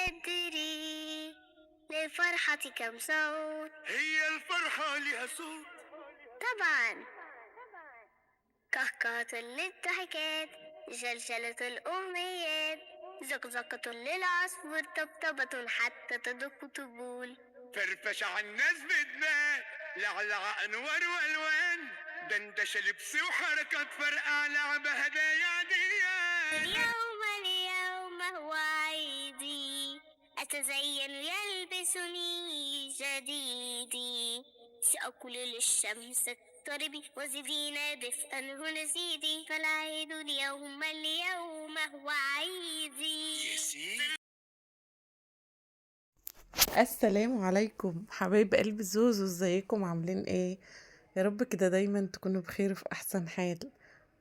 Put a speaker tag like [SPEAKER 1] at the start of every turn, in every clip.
[SPEAKER 1] أدري للفرحة كم صوت.
[SPEAKER 2] هي الفرحة لها صوت.
[SPEAKER 1] طبعا كهكهة للضحكات، جلجلة الأمنيات، زقزقة للعصفور، طبطبة حتى تدق طبول.
[SPEAKER 2] فرفشة عالناس بتبان، لعلع أنوار وألوان، دندشة لبس وحركات فرقع لعبة هدايا ديان.
[SPEAKER 1] اليوم هو عيدي، أتزين يلبسني جديدي، سأقول للشمس اقتربي وزدينا دفئا هنا زيدي، فالعيد اليوم هو عيدي.
[SPEAKER 2] يا سيدي.
[SPEAKER 3] السلام عليكم حبايب قلب زوزو، ازيكم عاملين ايه؟ يا رب كده دايما تكونوا بخير في احسن حال.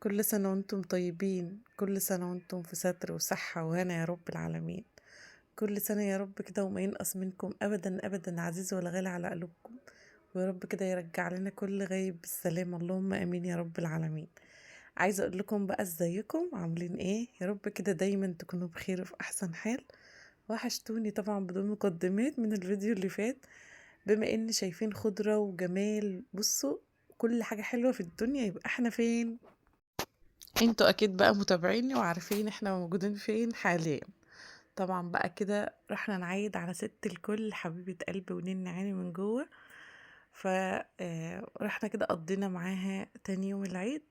[SPEAKER 3] كل سنة وانتم طيبين، كل سنة وانتم في ستر وصحة وهنا يا رب العالمين. كل سنة يا رب كده وما ينقص منكم ابدا ابدا عزيز ولا غالي على قلوبكم، ويا رب كده يرجع لنا كل غايب بالسلامة، اللهم امين يا رب العالمين. عايزة اقول لكم بقى ازيكم عاملين ايه؟ يا رب كده دايما تكونوا بخير في احسن حال. وحشتوني طبعا بدون مقدمات من الفيديو اللي فات. بما ان شايفين خضرة وجمال، بصوا كل حاجة حلوة في الدنيا، يبقى احنا فين؟ انتوا اكيد بقى متابعيني وعارفين احنا موجودين فين حاليا. طبعا بقى كده رحنا نعيد على ست الكل حبيبة قلبي ونين عيني من جوه. رحنا كده قضينا معاها تاني يوم العيد.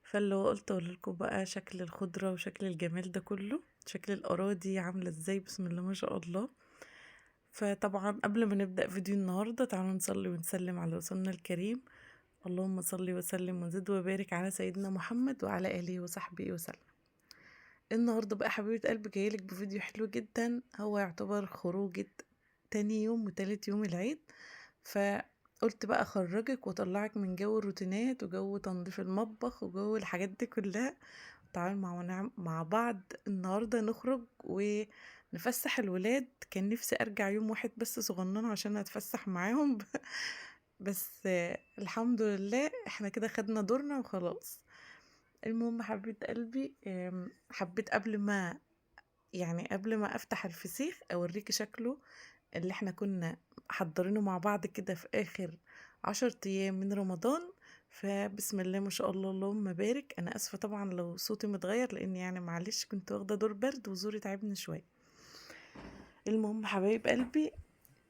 [SPEAKER 3] فاللي هو قلت اقول لكم بقى شكل الخضرة وشكل الجمال ده كله، شكل الأراضي عاملة ازاي، بسم الله ما شاء الله. فطبعا قبل ما نبدأ فيديو النهاردة تعالوا نصلي ونسلم على رسولنا الكريم. اللهم صل وسلم وزد وبارك على سيدنا محمد وعلى آله وصحبه وسلم. النهاردة بقى حبيبة قلبي جايلك بفيديو حلو جدا، هو يعتبر خروجة تاني يوم وتالت يوم العيد. فقلت بقى اخرجك واطلعك من جو الروتينات وجو تنظيف المطبخ وجو الحاجات دي كلها. تعالوا مع بعض النهاردة نخرج ونفسح الولاد. كان نفسي ارجع يوم واحد بس صغنن عشان اتفسح معاهم بس الحمد لله احنا كده خدنا دورنا وخلاص. المهم حبيبة قلبي، حبيت قبل ما افتح الفسيخ اوريكي شكله اللي احنا كنا حضرينه مع بعض كده في اخر 10 ايام من رمضان. فبسم الله ما شاء الله اللهم بارك. انا اسفة طبعا لو صوتي متغير، لان يعني معلش كنت واخدة دور برد وزوري تعبني شوية. المهم حبايب قلبي،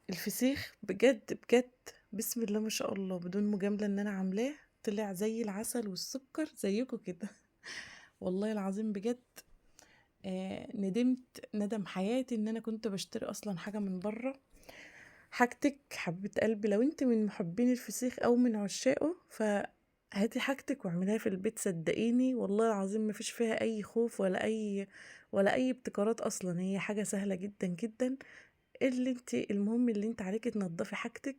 [SPEAKER 3] الفسيخ بجد بجد بسم الله ما شاء الله بدون مجاملة ان انا عاملاه طلع زي العسل والسكر زيكم كده والله العظيم بجد. ندمت ندم حياتي ان انا كنت بشتري اصلا حاجة من بره. حاجتك حبيبة قلبي، لو انت من محبين الفسيخ او من عشاقه فهاتي حاجتك واعمليها في البيت، صدقيني والله العظيم مفيش فيها اي خوف ولا اي ابتكارات، اصلا هي حاجة سهلة جدا جدا. المهم اللي انت عليكي تنضفي حاجتك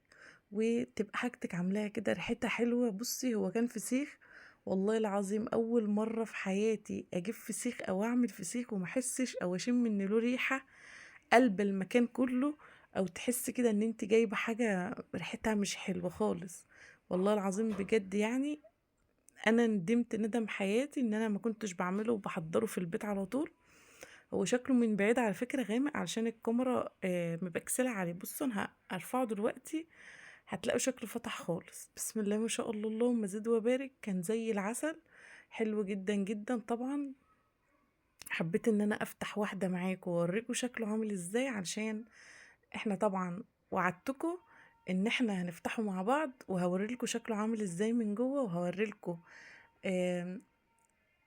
[SPEAKER 3] وتبقى حاجتك عاملاها كده ريحتها حلوة. بصي هو كان فسيخ، والله العظيم اول مرة في حياتي اجيب فسيخ او اعمل فسيخ وما احسش او اشم ان له ريحة قلب المكان كله، او تحس كده ان انت جايبة حاجة ريحتها مش حلوة خالص. والله العظيم بجد يعني انا ندمت ندم حياتي ان انا ما كنتش بعمله وبحضره في البيت على طول. هو شكله من بعيد على فكرة غامق علشان الكاميرا مبكسلة عليه. بصوا انا هرفعه دلوقتي هتلاقوا شكله فتح خالص. بسم الله ما شاء الله اللهم زد وبارك، كان زي العسل، حلو جدا جدا. طبعا حبيت ان انا افتح واحدة معاكم واوريكم شكله عامل ازاي، علشان احنا طبعا وعدتكم ان احنا هنفتحه مع بعض وهوريلكم شكله عامل ازاي من جوه، وهوريلكم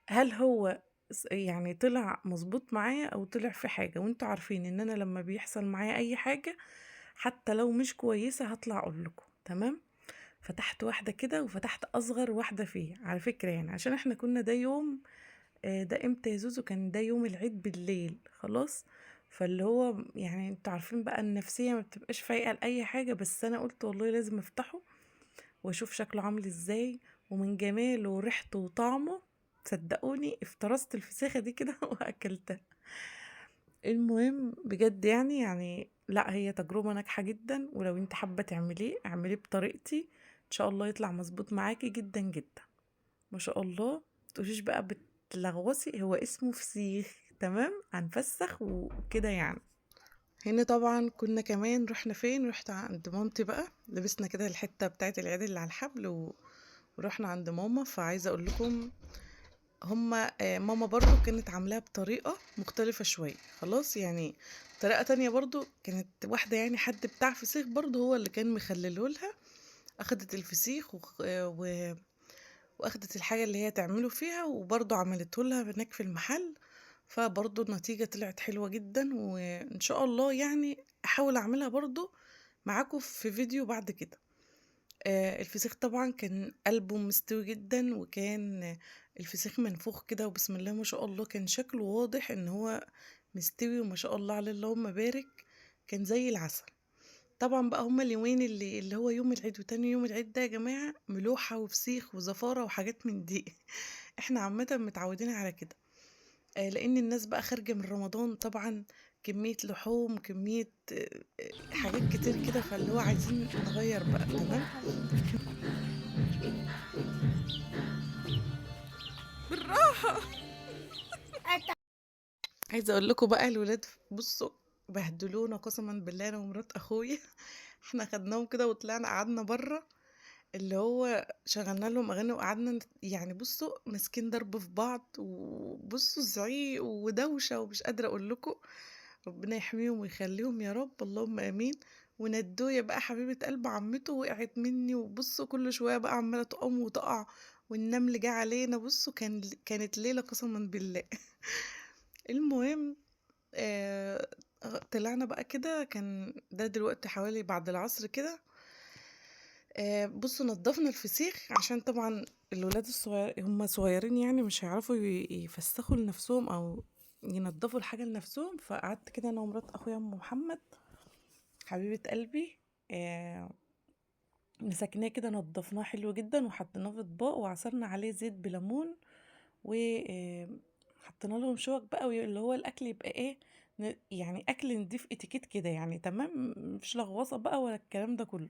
[SPEAKER 3] هل هو يعني طلع مظبوط معايا او طلع في حاجة. وانتوا عارفين ان انا لما بيحصل معايا اي حاجة حتى لو مش كويسة هطلع اقول لكم تمام. فتحت واحدة كده وفتحت اصغر واحدة فيه على فكرة، يعني عشان احنا كنا ده يوم ده امتى يا زوزو؟ كان ده يوم العيد بالليل خلاص. فاللي هو يعني انتوا عارفين بقى النفسية ما بتبقاش فايقة لأي حاجة، بس انا قلت والله لازم افتحه واشوف شكله عامل ازاي. ومن جماله وريحته وطعمه صدقوني افترست الفسيخة دي كده واكلتها. المهم بجد يعني لا هي تجربة ناجحة جدا، ولو انت حابة تعمليه اعمليه بطريقتي ان شاء الله يطلع مظبوط معاكي جدا جدا. ما شاء الله متقوليش بقى بتلغوصي، هو اسمه فسيخ تمام، هنفسخ وكده يعني. هنا طبعا كنا كمان رحنا فين، رحت عند مامتي بقى، لبسنا كده الحتة بتاعت العيد اللي على الحبل ورحنا عند ماما. فعايزة اقول لكم هما ماما برضو كانت عاملاها بطريقة مختلفة شوية، خلاص يعني طريقة تانية برضو كانت واحدة، يعني حد بتاع فسيخ برضو هو اللي كان مخلله لها. اخدت الفسيخ واخدت الحاجة اللي هي تعمله فيها وبرضو عملته لها هناك في المحل. فبرضو النتيجة طلعت حلوة جدا، وان شاء الله يعني احاول اعملها برضو معاكم في فيديو بعد كده. الفسيخ طبعا كان قلبه مستوي جدا، وكان الفسيخ منفوخ كده، وبسم الله ما شاء الله كان شكله واضح ان هو مستوي، وما شاء الله عليه اللهم بارك، كان زي العسل. طبعا بقى هما اليومين اللي هو يوم العيد وتاني يوم العيد ده يا جماعة ملوحة وفسيخ وزفارة وحاجات من دي. احنا عامة متعودين على كده. لان الناس بقى خارجة من رمضان طبعا، كمية لحوم، كمية حاجات كتير كده، فاللي هو عايزين نغير بقى. تمام. بالراحة. عايزة اقول لكم بقى الولاد بصوا بهدلونا قسما بالله، انا ومرات اخويا. احنا خدناهم كده وطلعنا قعدنا بره، اللي هو شغلنا لهم اغاني وقعدنا يعني بصوا ماسكين ضرب في بعض، وبصوا زعيق ودوشه، ومش قادره اقول لكم. ربنا يحميهم ويخليهم يا رب، اللهم امين. وندوية بقى حبيبة قلب عمته وقعت مني، وبصوا كل شوية بقى عمالة تقوم وتقع، والنمل جه علينا. بصوا كانت ليلة قسما بالله. المهم آه طلعنا بقى كده، كان ده دلوقتي حوالي بعد العصر كده. بصوا نضفنا الفسيخ عشان طبعا الولاد الصغير هم صغيرين، يعني مش هيعرفوا يفسخوا لنفسهم او ينضفوا الحاجة لنفسهم. فقعدت كده انا ومرات اخويا ام محمد حبيبة قلبي، مسكناه كده نضفناه حلو جدا، وحطيناه في اطباق، وعصرنا عليه زيت بليمون، و حطينا لهم شوك بقى، اللي هو الاكل يبقى ايه، يعني اكل نضيف اتيكيت كده يعني. تمام، مفيش لغوصه بقى ولا الكلام ده كله.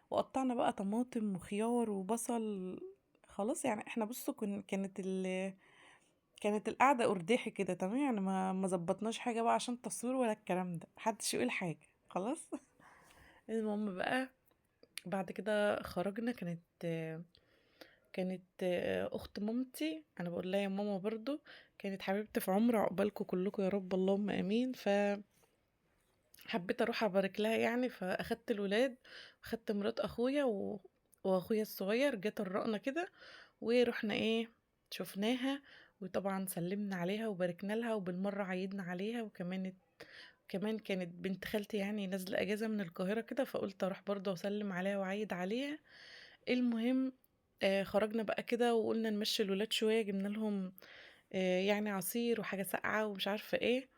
[SPEAKER 3] وقطعنا بقى طماطم وخيار وبصل. خلاص يعني احنا بصوا كانت القعده ارداحي كده. تمام يعني ما ظبطناش حاجه بقى عشان تصوير ولا الكلام ده، محدش يقول حاجه خلاص. المهم بقى بعد كده خرجنا. كانت اخت مامتي، انا بقول لها يا ماما برضو، كانت حبيبتي في عمر، عقبالكم كلكم يا رب اللهم امين. حبيت اروح ابارك لها يعني، فاخدت الولاد واخدت مرات اخويا واخويا الصغير، جت الرقنا كده ورحنا ايه شفناها، وطبعا سلمنا عليها وباركنا لها، وبالمرة عيدنا عليها. كمان كانت بنت خالتي يعني نازلة اجازة من القاهرة كده، فقلت اروح برضه اسلم عليها واعيد عليها. المهم خرجنا بقى كده وقلنا نمشي الولاد شوية، جبنا لهم يعني عصير وحاجة ساقعة ومش عارفة ايه.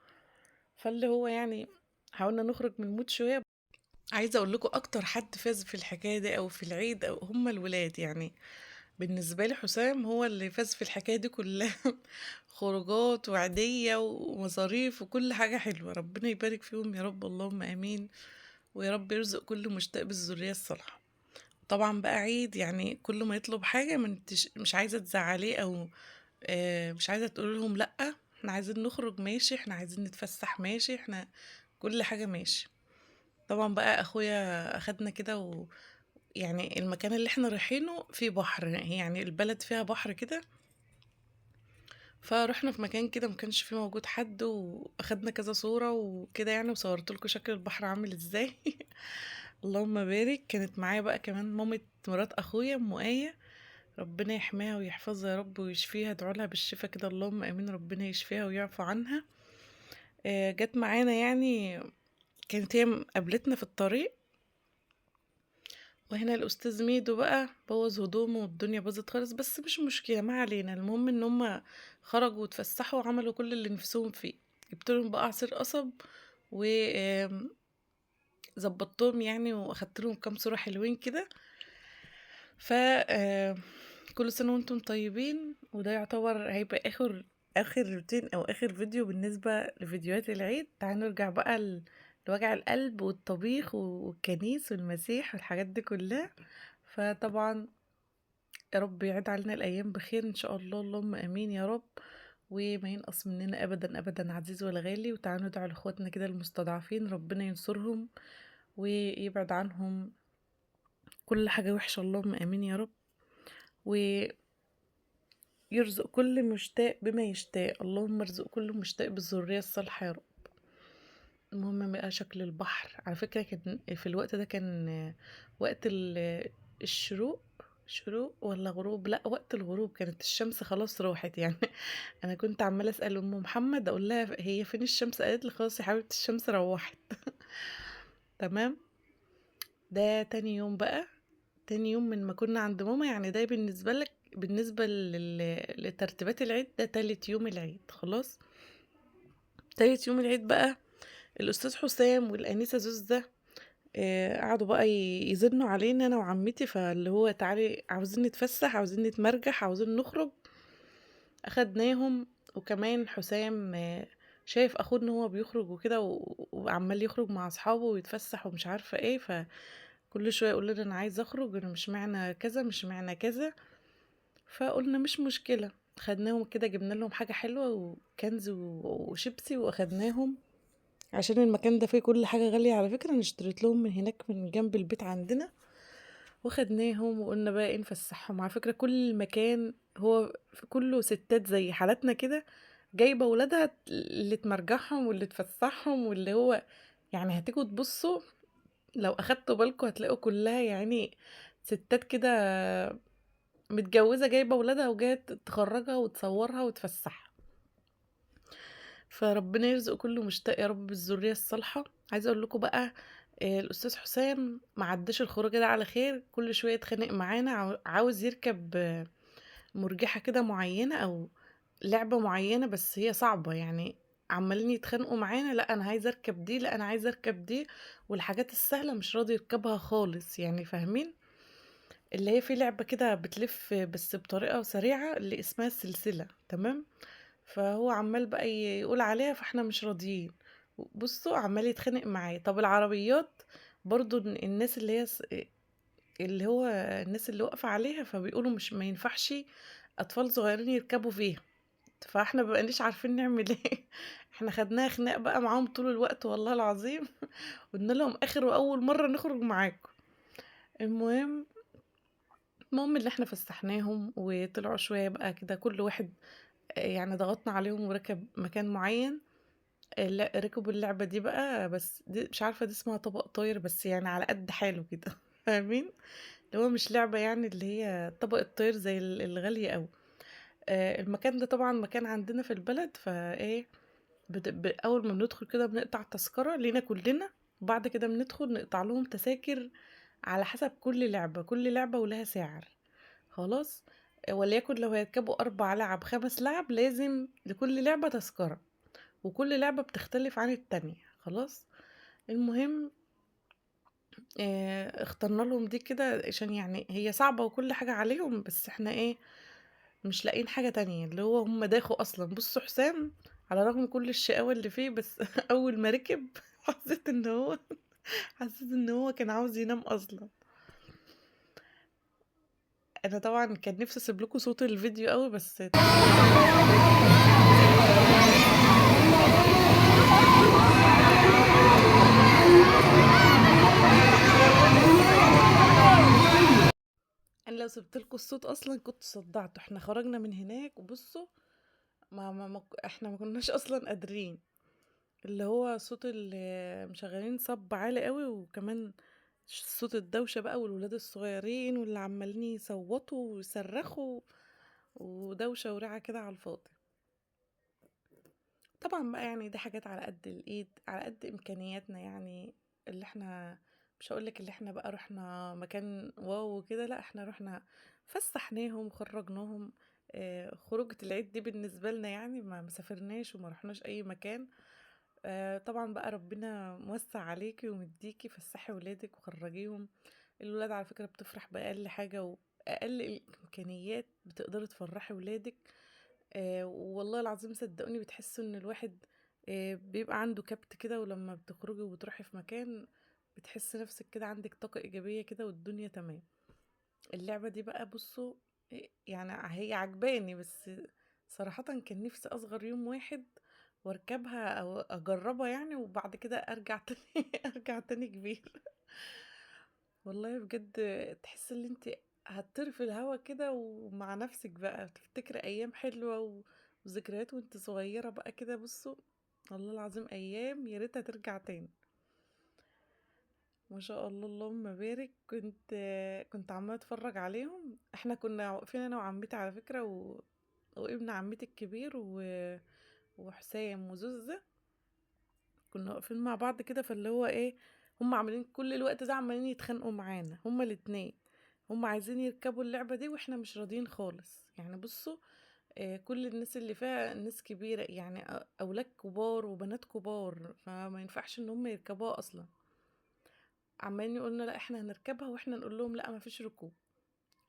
[SPEAKER 3] فاللي هو يعني حاولنا نخرج من المود شوية. عايزة اقول لكم اكتر حد فاز في الحكاية دي او في العيد او هم الولاد يعني. بالنسبة لي حسام هو اللي فاز في الحكاية دي كلها. خروجات وعيدية ومصاريف وكل حاجة حلوة، ربنا يبارك فيهم يا رب اللهم امين، ويا رب يرزق كل مشتاق بالذرية الصالحة. طبعا بقى عيد يعني كل ما يطلب حاجة ما انتش مش عايزة تزعليه، او مش عايزة تقول لهم لأ، احنا عايزين نخرج ماشي، احنا عايزين نتفسح ماشي، احنا كل حاجة ماشي. طبعا بقى اخويا اخدنا كده يعني المكان اللي احنا رايحينه فيه بحر، يعني البلد فيها بحر كده. فرحنا في مكان كده مكانش فيه موجود حد، واخدنا كذا صورة وكده يعني، وصورت لكم شكل البحر عامل ازاي. اللهم بارك. كانت معايا بقى كمان مامة مرات اخويا ام آية، ربنا يحميها ويحفظها يا رب ويشفيها، ادعوا لها بالشفاء كده اللهم امين، ربنا يشفيها ويعفو عنها. جت معانا يعني، كانت هي قابلتنا في الطريق. وهنا الاستاذ ميدو بقى بوظ هدومه والدنيا باظت خالص، بس مش مشكله ما علينا. المهم ان هم خرجوا واتفسحوا وعملوا كل اللي نفسهم فيه. جبت لهم بقى عصير قصب وظبطتهم يعني، واخدت لهم كام صوره حلوين كده. ف كل سنه وانتم طيبين. وده يعتبر هيبقى اخر روتين او اخر فيديو بالنسبه لفيديوهات العيد. تعالوا نرجع بقى لوجع القلب والطبيخ والكنيس والمسيح والحاجات دي كلها. فطبعا يا رب يعيد علينا الايام بخير ان شاء الله اللهم امين يا رب. وما ينقص مننا ابدا ابدا عزيز ولا غالي. وتعالوا ندعوا لاخواتنا كده المستضعفين، ربنا ينصرهم ويبعد عنهم كل حاجة وحشة، اللهم امين يا رب. ويرزق كل مشتاق بما يشتاق، اللهم ارزق كل مشتاق بالذرية الصالحة يا رب. المهم بقى شكل البحر على فكرة كان في الوقت ده كان وقت الشروق، شروق ولا غروب، لا وقت الغروب، كانت الشمس خلاص راحت يعني. انا كنت عمالة اسأل ام محمد اقول لها هي فين الشمس، قالت لي خلاص يا حبيبتي الشمس روحت. تمام. ده تاني يوم بقى، تاني يوم من ما كنا عند ماما، يعني ده بالنسبة لك بالنسبة لترتيبات العيد ده تالت يوم العيد خلاص. تالت يوم العيد بقى الأستاذ حسام والأنسة زوزة قعدوا بقى يزنوا علينا أنا وعمتي، فاللي هو تعالي عاوزين نتفسح، عاوزين نتمرجح، عاوزين نخرج. أخدناهم. وكمان حسام شايف أخوه إن هو بيخرج وكده وعمال يخرج مع أصحابه ويتفسح ومش عارفة ايه، فكل شوية يقول لنا أنا عايز أخرج، أنا مش معنى كذا مش معنى كذا. فقلنا مش مشكلة، خدناهم كده جبنا لهم حاجة حلوة وكنز وشيبسي واخدناهم، عشان المكان ده فيه كل حاجة غالية على فكرة. انا اشتريت لهم من هناك من جنب البيت عندنا، وخدناهم وقلنا بقى ايه نفسحهم. على فكرة كل مكان هو كله ستات زي حالاتنا كده، جايبة ولادها اللي تمرجحهم واللي تفسحهم، واللي هو يعني هتيجوا تبصوا لو اخدتوا بالكم هتلاقوا كلها يعني ستات كده متجوزة جايبة ولادها وجاية تخرجها وتصورها وتفسحها. فربنا يرزق كل مشتاق يا رب بالذرية الصالحة. عايزة اقول لكم بقى الأستاذ حسام ما عداش الخروجة ده على خير، كل شوية يتخانق معانا، عاوز يركب مرجحة كده معينة أو لعبة معينة بس هي صعبة يعني. عمالين يتخانقوا معانا، لا أنا عايزة أركب دي، لا أنا عايزة أركب دي، والحاجات السهلة مش راضي يركبها خالص يعني، فاهمين؟ اللي هي في لعبة كده بتلف بس بطريقة سريعة اللي اسمها السلسلة، تمام. فهو عمال بقى يقول عليها فاحنا مش راضيين. بصوا عمال يتخانق معايا. طب العربيات برضو الناس اللي هي اللي هو الناس اللي واقفة عليها فبيقولوا مش ما ينفعش اطفال صغيرين يركبوا فيها. فاحنا مبقناش عارفين نعمل ايه. احنا خدناها خناق بقى معاهم طول الوقت والله العظيم. قلنا لهم اخر واول مرة نخرج معاكم. المهم اللي احنا فسحناهم وطلعوا شوية بقى كده كل واحد يعني ضغطنا عليهم وركب مكان معين. لا ركبوا اللعبة دي بقى، بس دي مش عارفة دي اسمها طبق طاير، بس يعني على قد حاله كده. فاهمين؟ اللي هو مش لعبة يعني اللي هي طبق الطير زي الغالية أوي. المكان ده طبعا مكان عندنا في البلد، فايه أول ما بندخل كده بنقطع تذكرة لينا كلنا، وبعد كده بندخل نقطع لهم تذاكر على حسب كل لعبة، كل لعبة ولها سعر خلاص. وليكن لو هيركبوا 4 لعب 5 لعب لازم لكل لعبة تذكرة، وكل لعبة بتختلف عن التانية خلاص. المهم اخترنا لهم دي كده عشان يعني هي صعبة وكل حاجة عليهم، بس احنا ايه مش لاقيين حاجة تانية، اللي هو هم داخوا اصلا. بصوا حسام على رغم كل الشقاوة اللي فيه، بس اول ما ركب حسيت ان هو حسيت ان هو كان عاوز ينام اصلا. انا طبعا كان نفسي اسيب لكم صوت الفيديو قوي، بس انا لو سبت لكم الصوت اصلا كنت صدعت. احنا خرجنا من هناك وبصوا احنا ما كناش اصلا قادرين، اللي هو صوت مشغلين صب عالي قوي، وكمان صوت الدوشة بقى والولاد الصغيرين واللي عمالين يصوتوا ويصرخوا، ودوشة ورعة كده على الفاضي. طبعا بقى يعني دي حاجات على قد الايد على قد امكانياتنا يعني. اللي احنا مش هقولك اللي احنا بقى رحنا مكان واو كده، لا احنا رحنا فسحناهم وخرجناهم. خروجة العيد دي بالنسبة لنا يعني ما مسافرناش وما رحناش اي مكان. طبعا بقى ربنا موسع عليكي ومديكي فسحي ولادك وخرجيهم. الولاد على فكرة بتفرح بأقل حاجة وأقل الإمكانيات بتقدري تفرحي ولادك. والله العظيم صدقوني بتحسوا ان الواحد بيبقى عنده كبت كده، ولما بتخرجي وتروحي في مكان بتحس نفسك كده عندك طاقة إيجابية كده والدنيا تمام. اللعبة دي بقى بصوا يعني هي عجباني، بس صراحة كان نفسي اصغر يوم واحد واركبها او اجربها يعني، وبعد كده ارجع تاني ارجع تاني كبير. والله بجد تحس ان انت هتطير في الهوا كده ومع نفسك بقى تفتكر ايام حلوة وذكريات وانت صغيرة بقى كده. بصوا والله العظيم ايام يا ريتها ترجع تاني. ما شاء الله اللهم بارك. كنت عمالة اتفرج عليهم. احنا كنا واقفين انا وعمتي على فكرة وابن عمتي الكبير وحسام وزوزة. كنا واقفين مع بعض كده، فاللي هو ايه، هم عاملين كل الوقت ده عمالين يتخانقوا معانا هما الاتنين. هم عايزين يركبوا اللعبة دي واحنا مش راضيين خالص يعني. بصوا كل الناس اللي فيها ناس كبيرة يعني، اولاد كبار وبنات كبار، فما ينفعش ان هم يركبوها اصلا. عمالين يقولنا لا احنا هنركبها، واحنا نقول لهم لا ما فيش ركوب.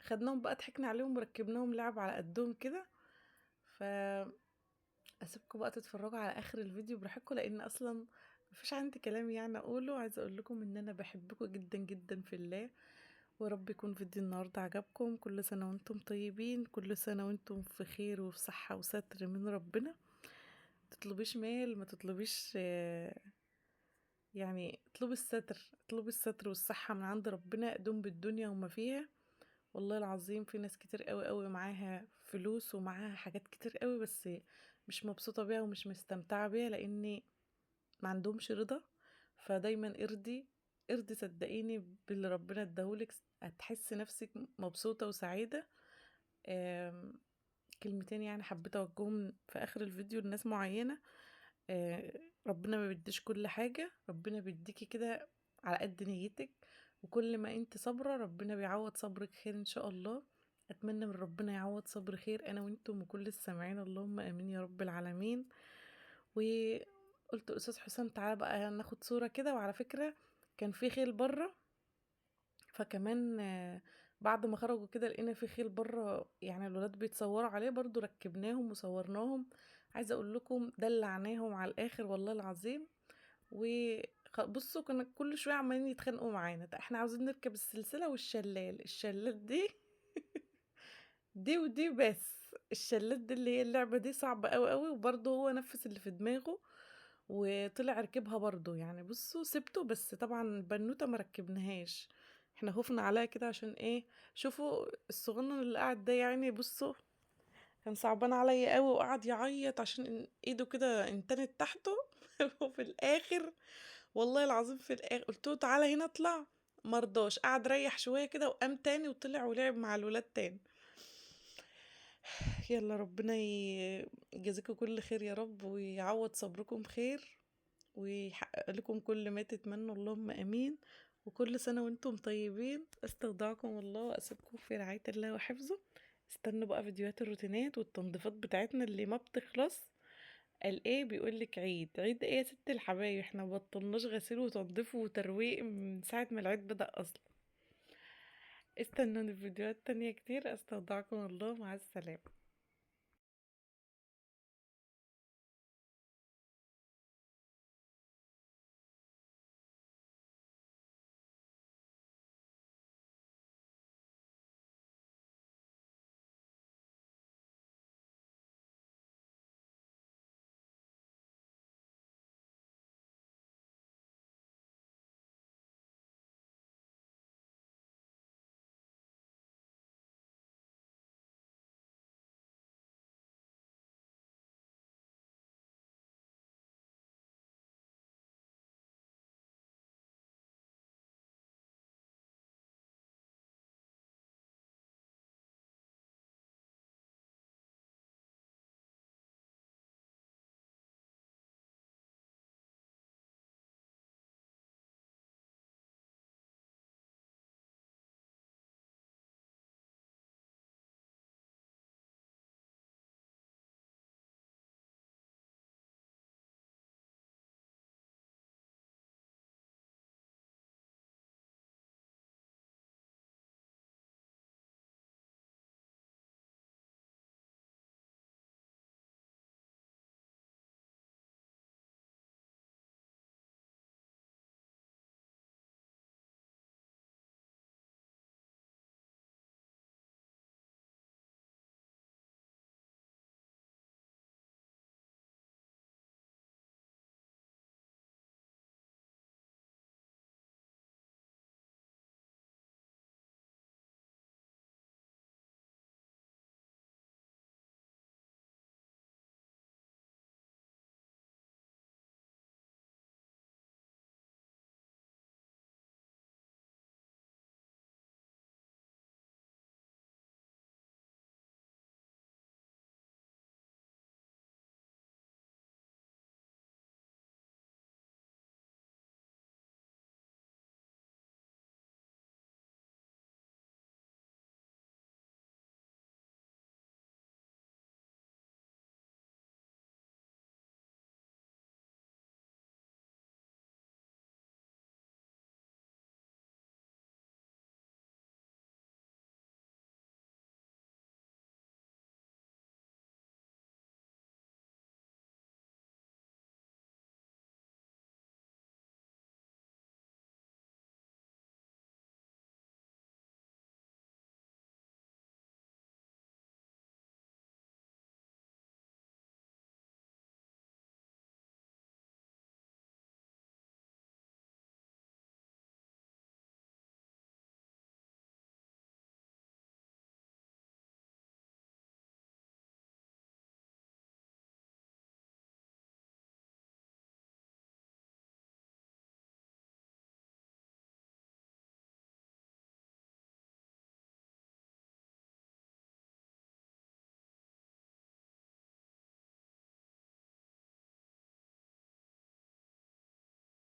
[SPEAKER 3] خدناهم بقى ضحكنا عليهم وركبناهم لعب على قدهم كده. ف اسيبكم بقى تتفرجوا على اخر الفيديو براحتكم، لان اصلا مفيش عندي كلام يعني اقوله. عايزه اقول لكم ان انا بحبكم جدا جدا في الله. ورب يكون فيديو النهارده عجبكم. كل سنه وانتم طيبين، كل سنه وانتم في خير وفي صحه وستر من ربنا. تطلبيش مال، ما تطلبيش يعني اطلبي الستر، اطلبي الستر والصحه من عند ربنا. دوم بالدنيا وما فيها. والله العظيم في ناس كتير قوي قوي معاها فلوس ومعاها حاجات كتير قوي، بس مش مبسوطة بيها ومش مستمتعة بيها، لاني ما عندهمش رضا. فدايما ارضي صدقيني باللي ربنا اداهولك، هتحسي نفسك مبسوطة وسعيدة. آم، كلمتين يعني حبيت اوجههم في اخر الفيديو لناس معينة. ربنا ما بيديش كل حاجة، ربنا بيديكي كده على قد نيتك. وكل ما انت صابرة ربنا بيعوض صبرك خير ان شاء الله. اتمنى من ربنا يعوض صبر خير انا وانتم وكل السامعين، اللهم امين يا رب العالمين. وقلت استاذ حسام تعالى بقى ناخد صورة كده. وعلى فكرة كان في خيل بره، فكمان بعد ما خرجوا كده لقينا في خيل بره يعني الولاد بيتصوروا عليه برضو، ركبناهم وصورناهم. عايزه اقول لكم دلعناهم على الاخر والله العظيم. وبصوا كنا كل شويه عمالين يتخانقوا معانا، طب احنا عاوزين نركب السلسله والشلال. الشلال دي دي ودي، بس الشلال دي اللي هي اللعبه دي صعبه قوي قوي. وبرضه هو نفذ اللي في دماغه وطلع ركبها برضو يعني. بصوا سبته، بس طبعا البنوتة ما ركبناهاش. احنا خوفنا عليها كده عشان ايه. شوفوا الصغنن اللي قاعد ده يعني، بصوا كان صعبان عليا قوي وقعد يعيط عشان ايده كده انتنت تحته. وفي الاخر والله العظيم في الاخر قلت له تعالى هنا اطلع، مرضاش. قعد ريح شوية كده وقام تاني وطلع ولعب مع الولاد تاني. يلا ربنا يجازيكم كل خير يا رب، ويعوض صبركم خير، ويحقق لكم كل ما تتمنوا، اللهم امين. وكل سنة وانتم طيبين. استودعكم الله واسيبكم في رعاية الله وحفظه. استنوا بقى فيديوهات الروتينات والتنظيفات بتاعتنا اللي ما بتخلص. قال ايه بيقولك عيد عيد ايه يا ست الحبايب، احنا مبطلناش غسيل وتنظيف وترويق من ساعة ما العيد بدأ اصلا. استنوني في فيديوهات تانية كتير. استودعكم الله، مع السلامة.